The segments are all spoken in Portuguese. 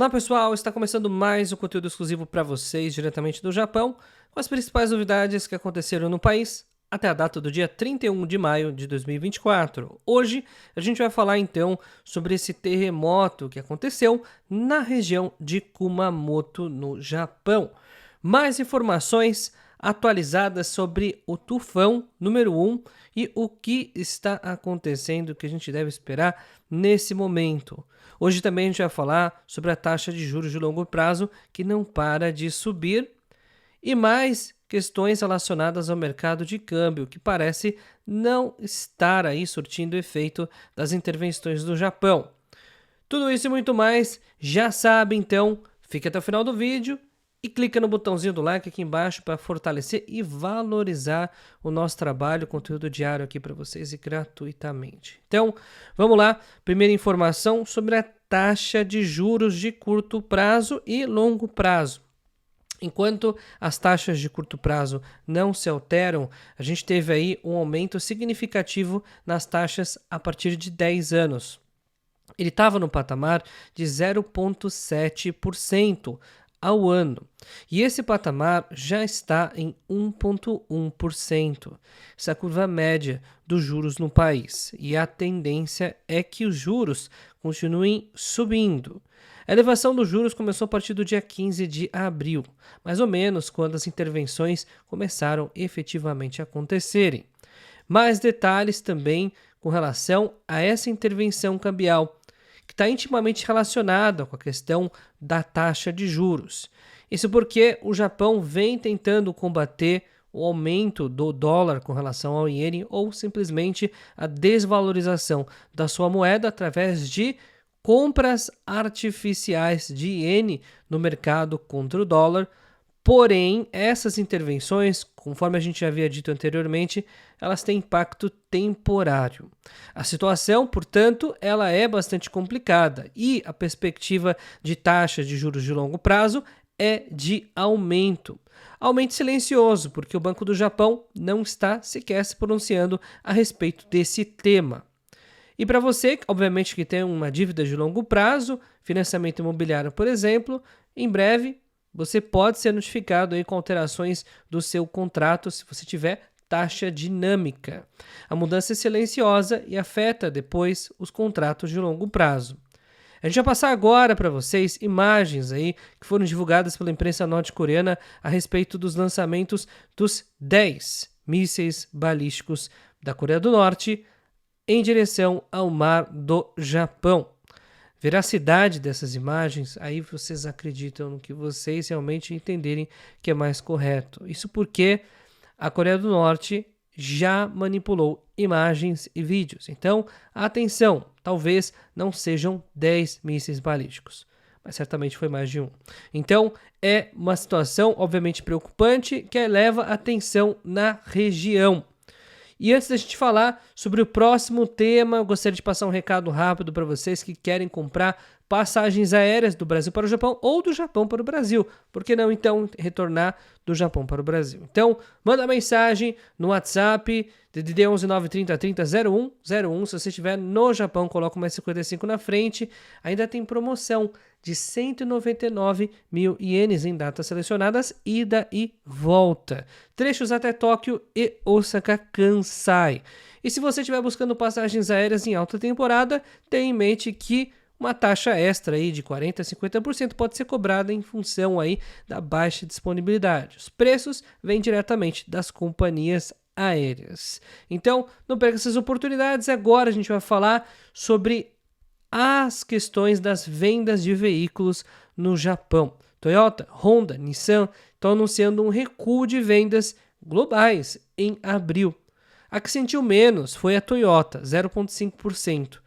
Olá pessoal, está começando mais um conteúdo exclusivo para vocês diretamente do Japão, com as principais novidades que aconteceram no país até a data do dia 31 de maio de 2024. Hoje a gente vai falar então sobre esse terremoto que aconteceu na região de Kumamoto, no Japão. Mais informações atualizadas sobre o tufão número 1 e o que está acontecendo, que a gente deve esperar nesse momento. Hoje também a gente vai falar sobre a taxa de juros de longo prazo que não para de subir e mais questões relacionadas ao mercado de câmbio, que parece não estar aí surtindo efeito das intervenções do Japão. Tudo isso e muito mais, já sabe então, fica até o final do vídeo e clica no botãozinho do like aqui embaixo para fortalecer e valorizar o nosso trabalho, conteúdo diário aqui para vocês e gratuitamente. Então, vamos lá. Primeira informação sobre a taxa de juros de curto prazo e longo prazo. Enquanto as taxas de curto prazo não se alteram, a gente teve aí um aumento significativo nas taxas a partir de 10 anos. Ele estava no patamar de 0,7% ao ano. E esse patamar já está em 1,1%. Essa é a curva média dos juros no país. E a tendência é que os juros continuem subindo. A elevação dos juros começou a partir do dia 15 de abril, mais ou menos quando as intervenções começaram efetivamente a acontecerem. Mais detalhes também com relação a essa intervenção cambial, que está intimamente relacionada com a questão da taxa de juros. Isso porque o Japão vem tentando combater o aumento do dólar com relação ao iene ou simplesmente a desvalorização da sua moeda através de compras artificiais de iene no mercado contra o dólar. Porém, essas intervenções, conforme a gente já havia dito anteriormente, elas têm impacto temporário. A situação, portanto, ela é bastante complicada e a perspectiva de taxa de juros de longo prazo é de aumento. Aumento silencioso, porque o Banco do Japão não está sequer se pronunciando a respeito desse tema. E para você, obviamente, que tem uma dívida de longo prazo, financiamento imobiliário, por exemplo, em breve você pode ser notificado aí com alterações do seu contrato se você tiver taxa dinâmica. A mudança é silenciosa e afeta depois os contratos de longo prazo. A gente vai passar agora para vocês imagens aí que foram divulgadas pela imprensa norte-coreana a respeito dos lançamentos dos 10 mísseis balísticos da Coreia do Norte em direção ao mar do Japão. Veracidade dessas imagens, aí vocês acreditam no que vocês realmente entenderem que é mais correto. Isso porque a Coreia do Norte já manipulou imagens e vídeos. Então, atenção, talvez não sejam 10 mísseis balísticos, mas certamente foi mais de um. Então, é uma situação obviamente preocupante que eleva a tensão na região. E antes da gente falar sobre o próximo tema, eu gostaria de passar um recado rápido para vocês que querem comprar passagens aéreas do Brasil para o Japão ou do Japão para o Brasil. Por que não, então, retornar do Japão para o Brasil? Então, manda mensagem no WhatsApp, DDD 11 930 30 0101. Se você estiver no Japão, coloca mais 55 na frente. Ainda tem promoção de 199 mil ienes em datas selecionadas, ida e volta. Trechos até Tóquio e Osaka Kansai. E se você estiver buscando passagens aéreas em alta temporada, tenha em mente que uma taxa extra aí de 40% a 50% pode ser cobrada em função aí da baixa disponibilidade. Os preços vêm diretamente das companhias aéreas. Então, não perca essas oportunidades. Agora a gente vai falar sobre as questões das vendas de veículos no Japão. Toyota, Honda, Nissan estão anunciando um recuo de vendas globais em abril. A que sentiu menos foi a Toyota, 0,5%.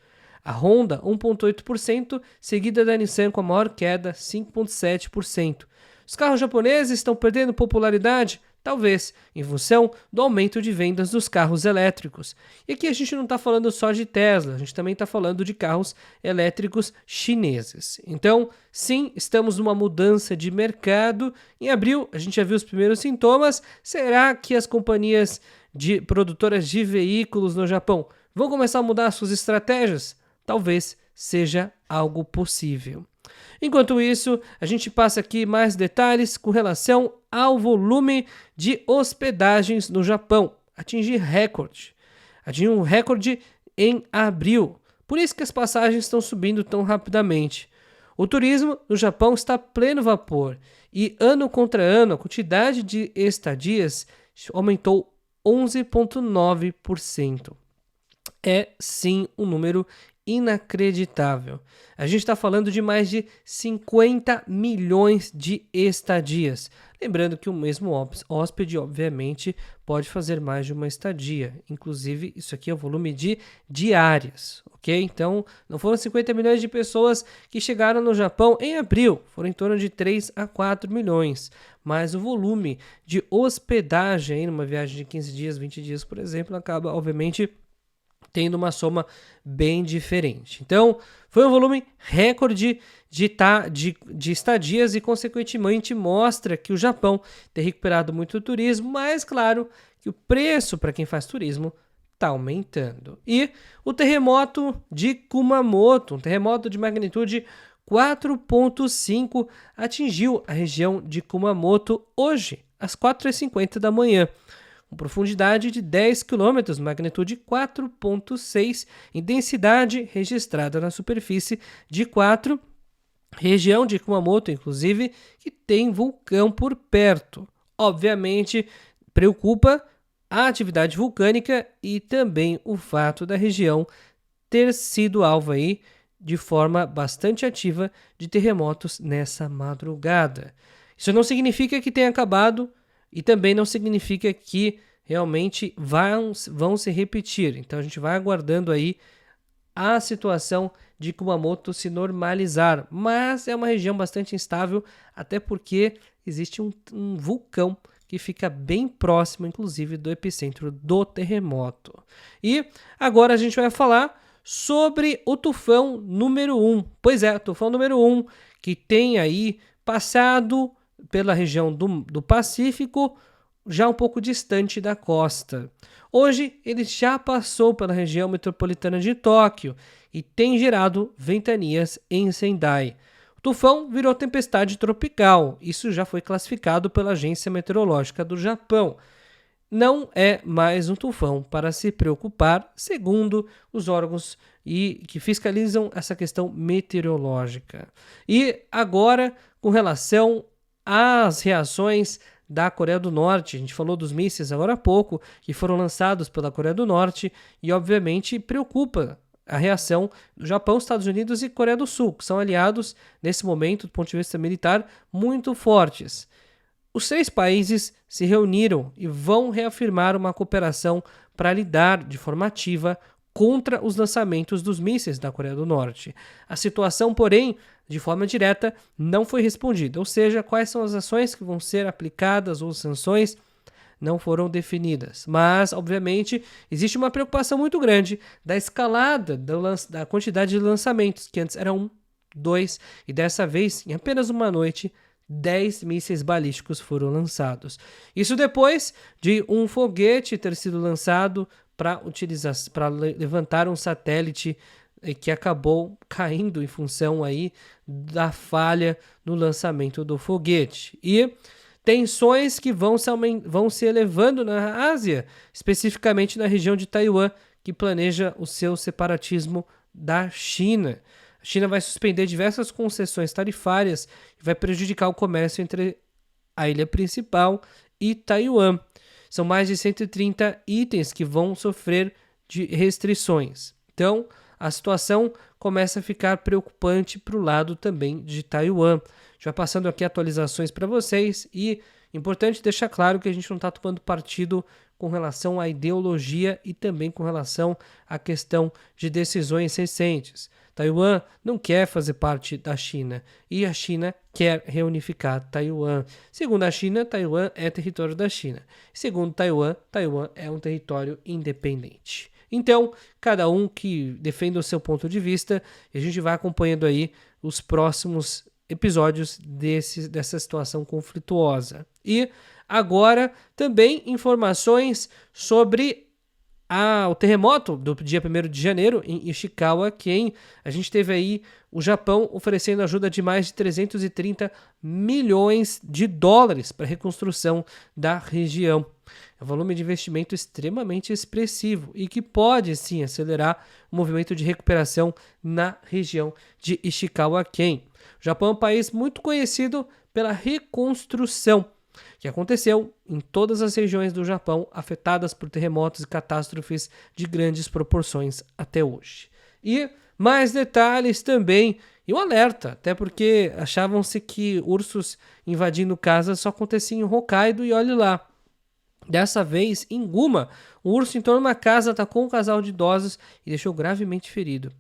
A Honda, 1,8%, seguida da Nissan com a maior queda, 5,7%. Os carros japoneses estão perdendo popularidade? Talvez, em função do aumento de vendas dos carros elétricos. E aqui a gente não está falando só de Tesla, a gente também está falando de carros elétricos chineses. Então, sim, estamos numa mudança de mercado. Em abril, a gente já viu os primeiros sintomas. Será que as companhias produtoras de veículos no Japão vão começar a mudar suas estratégias? Talvez seja algo possível. Enquanto isso, a gente passa aqui mais detalhes com relação ao volume de hospedagens no Japão. Atingiu um recorde em abril. Por isso que as passagens estão subindo tão rapidamente. O turismo no Japão está a pleno vapor e ano contra ano a quantidade de estadias aumentou 11,9%. É sim um número inacreditável. A gente está falando de mais de 50 milhões de estadias. Lembrando que o mesmo hóspede, obviamente, pode fazer mais de uma estadia. Inclusive, isso aqui é o volume de diárias, ok? Então, não foram 50 milhões de pessoas que chegaram no Japão em abril. Foram em torno de 3 a 4 milhões. Mas o volume de hospedagem numa viagem de 15 dias, 20 dias, por exemplo, acaba, obviamente, tendo uma soma bem diferente. Então, foi um volume recorde de estadias e, consequentemente, mostra que o Japão tem recuperado muito o turismo, mas, claro, que o preço para quem faz turismo está aumentando. E o terremoto de Kumamoto, um terremoto de magnitude 4,5, atingiu a região de Kumamoto hoje, às 4h50 da manhã. Com profundidade de 10 km, magnitude 4,6, intensidade registrada na superfície de 4, região de Kumamoto, inclusive, que tem vulcão por perto. Obviamente, preocupa a atividade vulcânica e também o fato da região ter sido alvo aí de forma bastante ativa de terremotos nessa madrugada. Isso não significa que tenha acabado e também não significa que realmente vão se repetir. Então a gente vai aguardando aí a situação de Kumamoto se normalizar. Mas é uma região bastante instável, até porque existe um vulcão que fica bem próximo, inclusive, do epicentro do terremoto. E agora a gente vai falar sobre o tufão número 1. Pois é, o tufão número 1, que tem aí passado pela região do Pacífico, já um pouco distante da costa. Hoje, ele já passou pela região metropolitana de Tóquio e tem gerado ventanias em Sendai. O tufão virou tempestade tropical. Isso já foi classificado pela Agência Meteorológica do Japão. Não é mais um tufão para se preocupar, segundo os órgãos que fiscalizam essa questão meteorológica. E agora, com relação às reações da Coreia do Norte, a gente falou dos mísseis agora há pouco, que foram lançados pela Coreia do Norte e, obviamente, preocupa a reação do Japão, Estados Unidos e Coreia do Sul, que são aliados, nesse momento, do ponto de vista militar, muito fortes. Os 3 países se reuniram e vão reafirmar uma cooperação para lidar de forma ativa contra os lançamentos dos mísseis da Coreia do Norte. A situação, porém, de forma direta, não foi respondida, ou seja, quais são as ações que vão ser aplicadas ou sanções não foram definidas. Mas, obviamente, existe uma preocupação muito grande da escalada da quantidade de lançamentos, que antes eram 2, e dessa vez, em apenas uma noite, 10 mísseis balísticos foram lançados. Isso depois de um foguete ter sido lançado para levantar um satélite que acabou caindo em função aí da falha no lançamento do foguete. E tensões que vão se elevando na Ásia, especificamente na região de Taiwan, que planeja o seu separatismo da China. A China vai suspender diversas concessões tarifárias e vai prejudicar o comércio entre a ilha principal e Taiwan. São mais de 130 itens que vão sofrer de restrições. Então, a situação começa a ficar preocupante para o lado também de Taiwan. Já passando aqui atualizações para vocês e importante deixar claro que a gente não está tomando partido com relação à ideologia e também com relação à questão de decisões recentes. Taiwan não quer fazer parte da China e a China quer reunificar Taiwan. Segundo a China, Taiwan é território da China. Segundo Taiwan, Taiwan é um território independente. Então, cada um que defenda o seu ponto de vista, e a gente vai acompanhando aí os próximos episódios dessa situação conflituosa. E agora também informações sobre o terremoto do dia 1º de janeiro em Ishikawa-ken, a gente teve aí o Japão oferecendo ajuda de mais de 330 milhões de dólares para a reconstrução da região. É um volume de investimento extremamente expressivo e que pode sim acelerar o movimento de recuperação na região de Ishikawa-ken. O Japão é um país muito conhecido pela reconstrução, que aconteceu em todas as regiões do Japão afetadas por terremotos e catástrofes de grandes proporções até hoje. E mais detalhes também, e um alerta, até porque achavam-se que ursos invadindo casas só acontecia em Hokkaido e olhe lá. Dessa vez, em Guma, um urso entrou numa casa, atacou um casal de idosos e deixou gravemente ferido.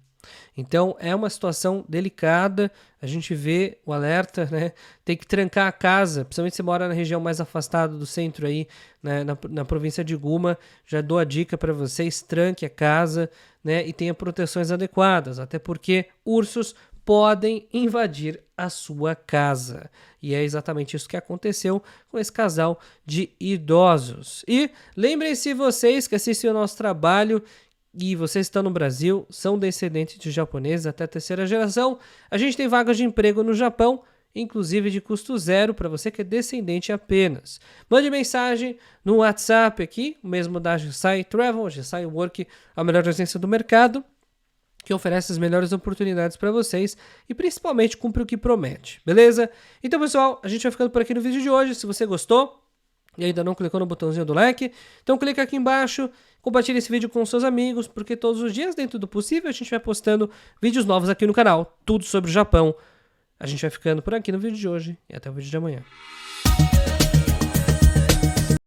Então é uma situação delicada, a gente vê o alerta, né? Tem que trancar a casa, principalmente se você mora na região mais afastada do centro aí, né? na província de Guma, já dou a dica para vocês, tranque a casa, né? E tenha proteções adequadas, até porque ursos podem invadir a sua casa. E é exatamente isso que aconteceu com esse casal de idosos. E lembrem-se vocês que assistem ao nosso trabalho e vocês estão no Brasil, são descendentes de japoneses até a 3ª geração, a gente tem vagas de emprego no Japão, inclusive de custo zero para você que é descendente apenas. Mande mensagem no WhatsApp aqui, o mesmo da Gesai Travel, Gesai Work, a melhor agência do mercado, que oferece as melhores oportunidades para vocês e principalmente cumpre o que promete, beleza? Então, pessoal, a gente vai ficando por aqui no vídeo de hoje. Se você gostou e ainda não clicou no botãozinho do like, então clica aqui embaixo, compartilhe esse vídeo com seus amigos, porque todos os dias, dentro do possível, a gente vai postando vídeos novos aqui no canal, tudo sobre o Japão. A gente vai ficando por aqui no vídeo de hoje e até o vídeo de amanhã.